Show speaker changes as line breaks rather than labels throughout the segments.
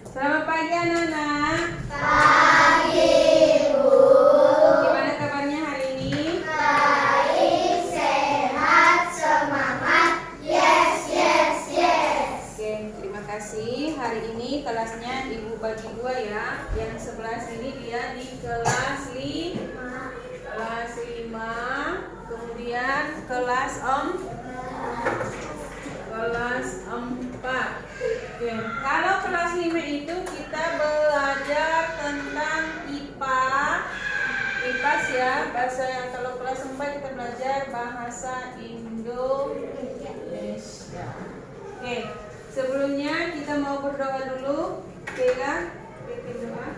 Selamat pagi anak-anak.
Pagi, Bu.
Gimana kabarnya hari ini?
Baik, sehat, semangat. Yes, yes, yes.
Oke, terima kasih. Hari ini kelasnya Ibu bagi dua ya. Yang sebelah sini dia di kelas 5. Kemudian kelas 4. Oke, kalau kelas 5 itu kita belajar tentang IPA. IPAS ya, bahasa yang kalau kelas 4 kita belajar bahasa Indonesia. Oke, sebelumnya kita mau berdoa dulu. Oke kan? Bikin doa.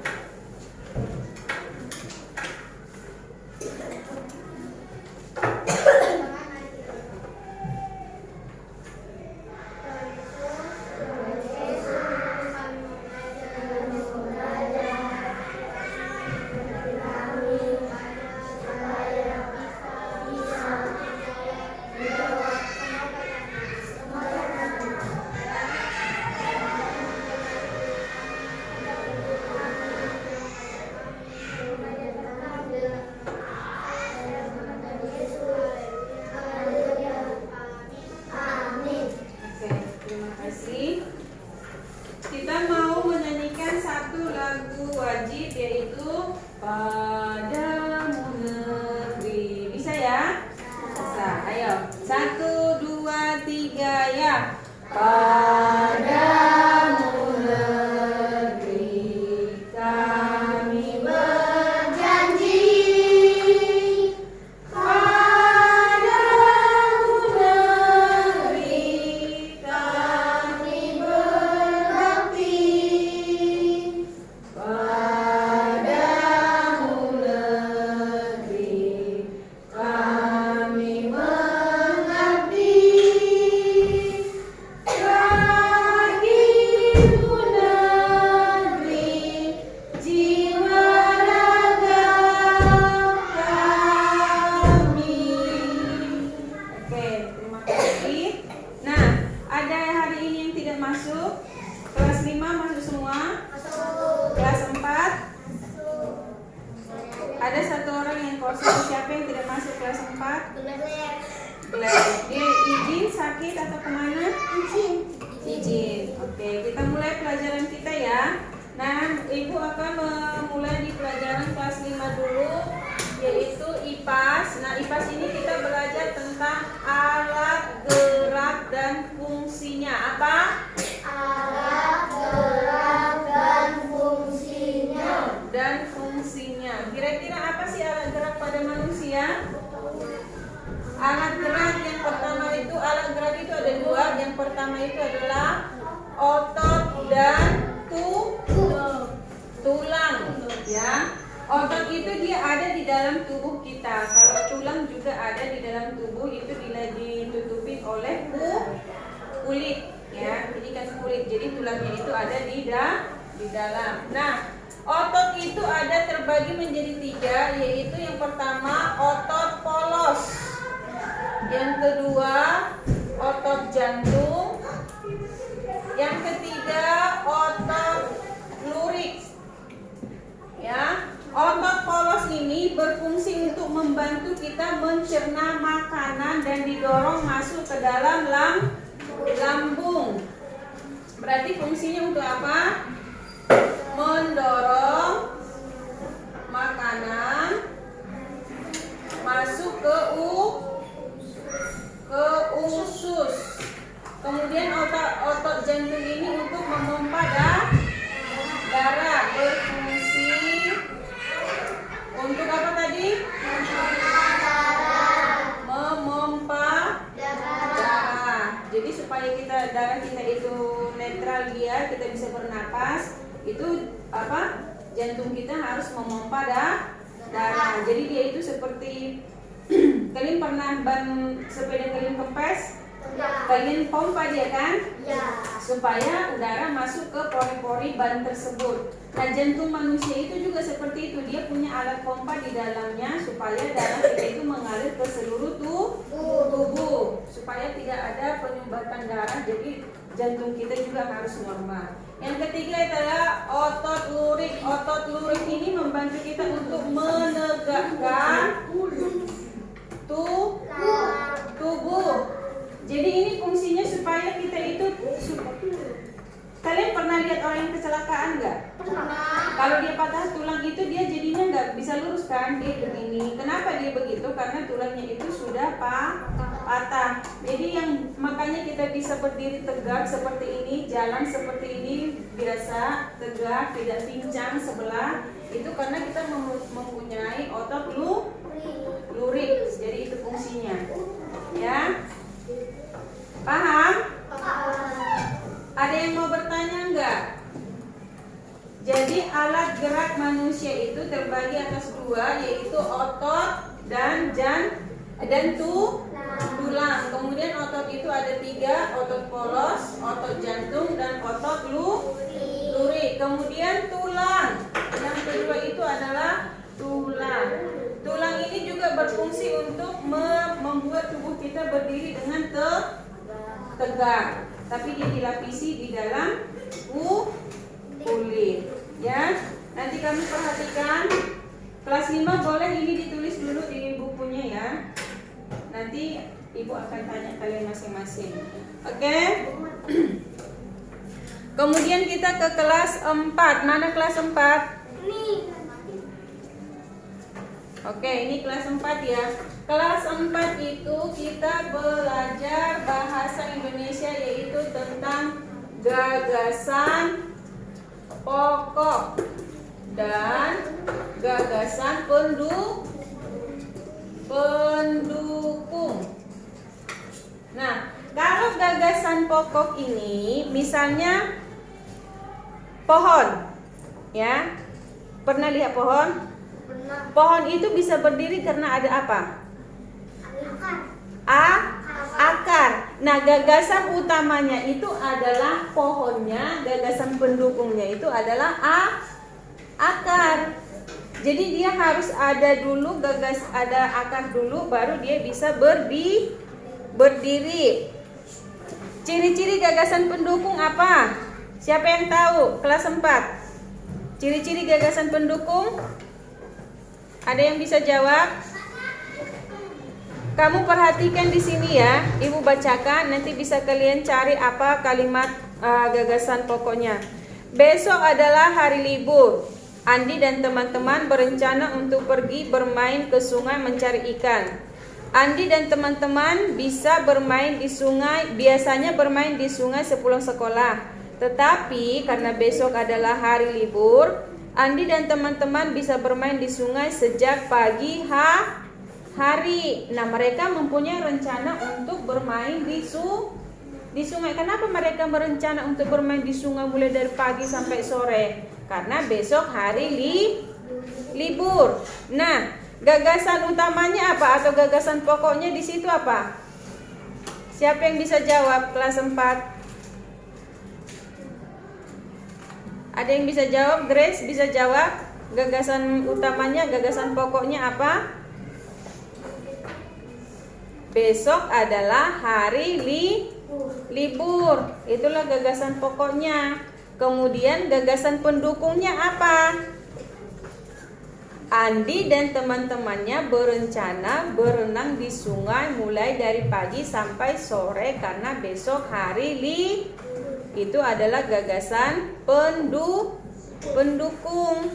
Kita mau menyanyikan satu lagu wajib yaitu Padamu Negeri. Bisa ya? Bisa. Ayo. 1, 2, 3 ya. Padamu negeri kami
Berjanji.
Padamu negeri kami
Berbakti.
Padamu negeri kami
Mengabdi.
Bagimu negeri jiwa raga kami. Oke, terima kasih. Nah, ada hari ini yang tidak masuk. Kelas 5 masuk semua. Kelas 4 ada satu orang yang kosong. Siapa yang tidak masuk kelas 4? Dia izin, sakit atau kemana? Izin. Oke, kita mulai pelajaran kita ya. Nah, Ibu akan memulai di pelajaran kelas 5 dulu, yaitu IPAS. Nah, IPAS ini kita belajar tentang alat gerak dan fungsinya. Apa?
Alat gerak dan fungsinya.
Dan fungsinya. Kira-kira apa sih alat gerak pada manusia? Alat gerak yang pertama itu, alat gerak itu ada dua. Yang pertama itu adalah otot dan tulang, ya. Otot itu dia ada di dalam tubuh kita. Kalau tulang juga ada di dalam tubuh, itu ditutupin oleh kulit, ya. Ini kan kulit, jadi tulangnya itu ada di dalam. Nah, otot itu ada terbagi menjadi 3, yaitu yang pertama otot polos. Yang kedua, otot jantung. Yang ketiga, otot lurik. Ya, otot polos ini berfungsi untuk membantu kita mencerna makanan dan didorong masuk ke dalam lambung. Berarti fungsinya untuk apa? Mendorong makanan masuk ke usus. Kemudian otot jantung ini untuk memompa darah, berfungsi untuk apa tadi? Memompa darah. Jadi supaya darah kita itu netral, kita bisa bernapas, itu apa? Jantung kita harus memompa darah. Jadi dia itu seperti kalian pernah ban sepeda kalian kempes? Kalian pompa dia kan?
Ya.
Supaya udara masuk ke pori-pori ban tersebut. Nah, jantung manusia itu juga seperti itu. Dia punya alat pompa di dalamnya supaya darah kita itu mengalir ke seluruh tubuh. Supaya tidak ada penyumbatan darah. Jadi jantung kita juga harus normal. Yang ketiga adalah lurik. Otot lurik ini membantu kita untuk menegakkan tubuh. Jadi ini fungsinya supaya kita itu kalian pernah lihat orang yang kecelakaan nggak? Kalau dia patah tulang itu dia jadinya nggak bisa lurus kan, dia begini. Kenapa dia begitu? Karena tulangnya itu sudah patah. Jadi yang makanya kita bisa berdiri tegak seperti ini, jalan seperti ini biasa tegak, tidak pincang sebelah. Itu karena kita mempunyai otot lurik. Jadi itu fungsinya. Ya. Paham? Ada yang mau bertanya enggak? Jadi alat gerak manusia itu terbagi atas dua, yaitu otot dan tulang. Kemudian otot itu ada tiga, otot polos, otot jantung, dan otot lurik. Kemudian tulang. Yang kedua itu adalah tulang. Tulang ini juga berfungsi untuk membuat tubuh kita berdiri dengan tegak. Tapi dia dilapisi di dalam kulit. Ya, nanti kami perhatikan kelas 5 boleh ini ditulis dulu di bukunya ya. Nanti ibu akan tanya kalian masing-masing. Oke? Kemudian kita ke kelas 4. Mana kelas 4? Oke, ini kelas 4 ya. Kelas 4 itu kita belajar bahasa Indonesia, yaitu tentang gagasan pokok dan gagasan pendukung. Nah, kalau gagasan pokok ini misalnya pohon, ya. Pernah lihat pohon? Pohon itu bisa berdiri karena ada apa? Akar. Nah, gagasan utamanya itu adalah pohonnya, gagasan pendukungnya itu adalah akar. Jadi dia harus ada dulu ada akar dulu, baru dia bisa berdiri. Ciri-ciri gagasan pendukung apa? Siapa yang tahu? Kelas 4. Ciri-ciri gagasan pendukung? Ada yang bisa jawab? Kamu perhatikan di sini ya, ibu bacakan, nanti bisa kalian cari apa kalimat gagasan pokoknya. Besok adalah hari libur. Andi dan teman-teman berencana untuk pergi bermain ke sungai mencari ikan. Andi dan teman-teman bisa bermain di sungai, biasanya bermain di sungai sepulang sekolah. Tetapi karena besok adalah hari libur, Andi dan teman-teman bisa bermain di sungai sejak pagi hari. Nah, mereka mempunyai rencana untuk bermain di sungai. Kenapa mereka berencana untuk bermain di sungai mulai dari pagi sampai sore? Karena besok hari libur. Nah, gagasan utamanya apa atau gagasan pokoknya di situ apa? Siapa yang bisa jawab kelas 4? Ada yang bisa jawab? Grace bisa jawab? Gagasan utamanya, gagasan pokoknya apa? Besok adalah hari libur. Itulah gagasan pokoknya. Kemudian gagasan pendukungnya apa? Andi dan teman-temannya berencana berenang di sungai mulai dari pagi sampai sore karena besok hari itu adalah gagasan pendukung.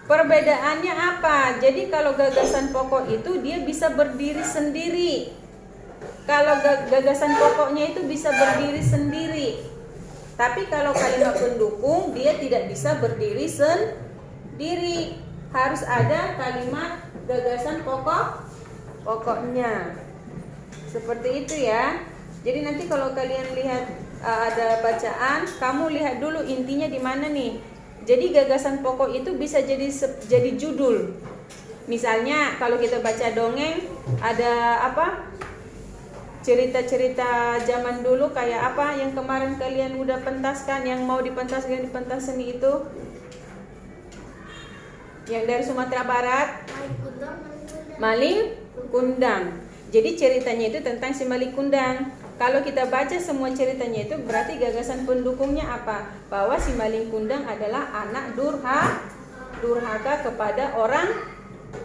Perbedaannya apa? Jadi kalau gagasan pokok itu dia bisa berdiri sendiri. Kalau gagasan pokoknya itu bisa berdiri sendiri. Tapi kalau kalimat pendukung dia tidak bisa berdiri sendiri. Harus ada kalimat gagasan pokoknya. Seperti itu ya. Jadi nanti kalau kalian lihat ada bacaan, kamu lihat dulu intinya di mana nih. Jadi gagasan pokok itu bisa jadi judul. Misalnya kalau kita baca dongeng, ada apa? Cerita-cerita zaman dulu kayak apa yang kemarin kalian udah pentaskan, yang mau dipentaskan di pentas seni itu? Yang dari Sumatera Barat? Maling Kundang. Jadi ceritanya itu tentang si Maling Kundang. Kalau kita baca semua ceritanya itu berarti gagasan pendukungnya apa? Bahwa si maling kundang adalah anak durhaka kepada orang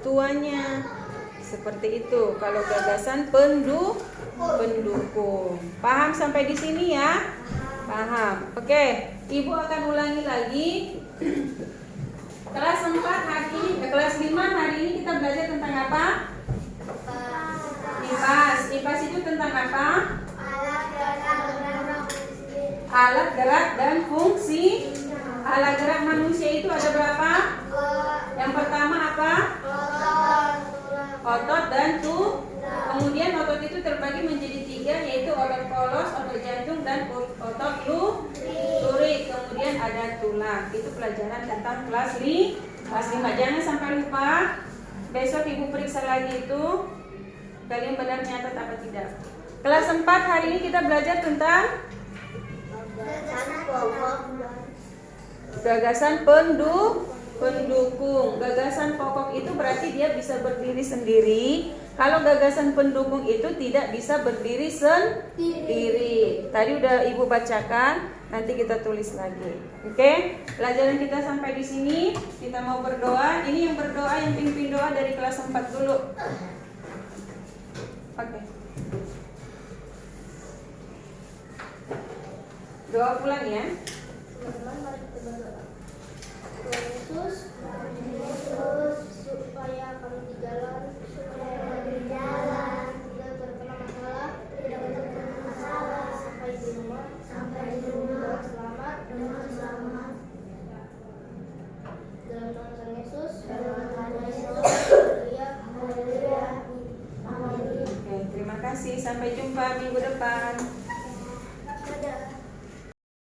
tuanya. Seperti itu kalau gagasan pendukung. Paham sampai di sini ya? Paham. Oke, Ibu akan ulangi lagi. Kelas 4 hari ini, kelas 5 hari ini kita belajar tentang apa? IPAS. IPAS itu tentang apa? Alat gerak dan fungsi. Alat gerak manusia itu ada berapa? Yang pertama apa? Otot dan kemudian otot itu terbagi menjadi 3, yaitu otot polos, otot jantung, dan otot lurik. Kemudian ada tulang. Itu pelajaran tentang kelas 5. Jangan sampai lupa. Besok Ibu periksa lagi itu kalian benar nyatat apa tidak. Kelas 4 hari ini kita belajar tentang gagasan pendukung. Gagasan pokok itu berarti dia bisa berdiri sendiri. Kalau gagasan pendukung itu tidak bisa berdiri sendiri. Tadi udah Ibu bacakan, nanti kita tulis lagi. Oke? Pelajaran kita sampai di sini. Kita mau berdoa. Ini yang berdoa, yang pimpin doa dari kelas 4 dulu. Oke. Doa pulang ya.
Teman-teman, mari kita berdoa. Tuhan Yesus, supaya kami di jalan, tidak terkena masalah, sampai di rumah,